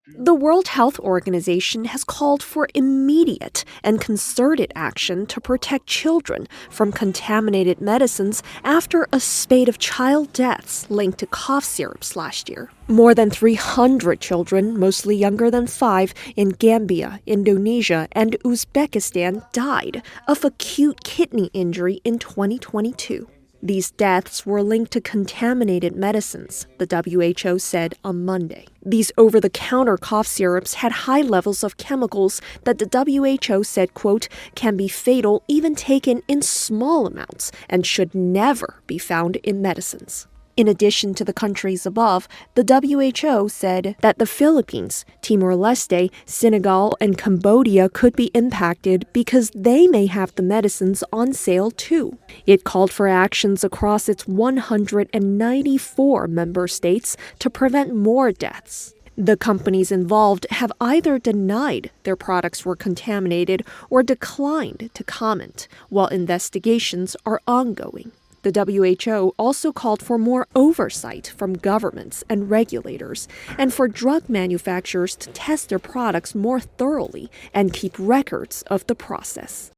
The World Health Organization has called for immediate and concerted action to protect children from contaminated medicines after a spate of child deaths linked to cough syrups last year. More than 300 children, mostly younger than 5, in Gambia, Indonesia, and Uzbekistan died of acute kidney injury in 2022. These deaths were linked to contaminated medicines, the WHO said on Monday. These over-the-counter cough syrups had high levels of chemicals that the WHO said, quote, can be fatal even taken in small amounts and should never be found in medicines. In addition to the countries above, the WHO said that the Philippines, Timor-Leste, Senegal, and Cambodia could be impacted because they may have the medicines on sale too. It called for actions across its 194 member states to prevent more deaths. The companies involved have either denied their products were contaminated or declined to comment, while investigations are ongoing. The WHO also called for more oversight from governments and regulators, and for drug manufacturers to test their products more thoroughly and keep records of the process.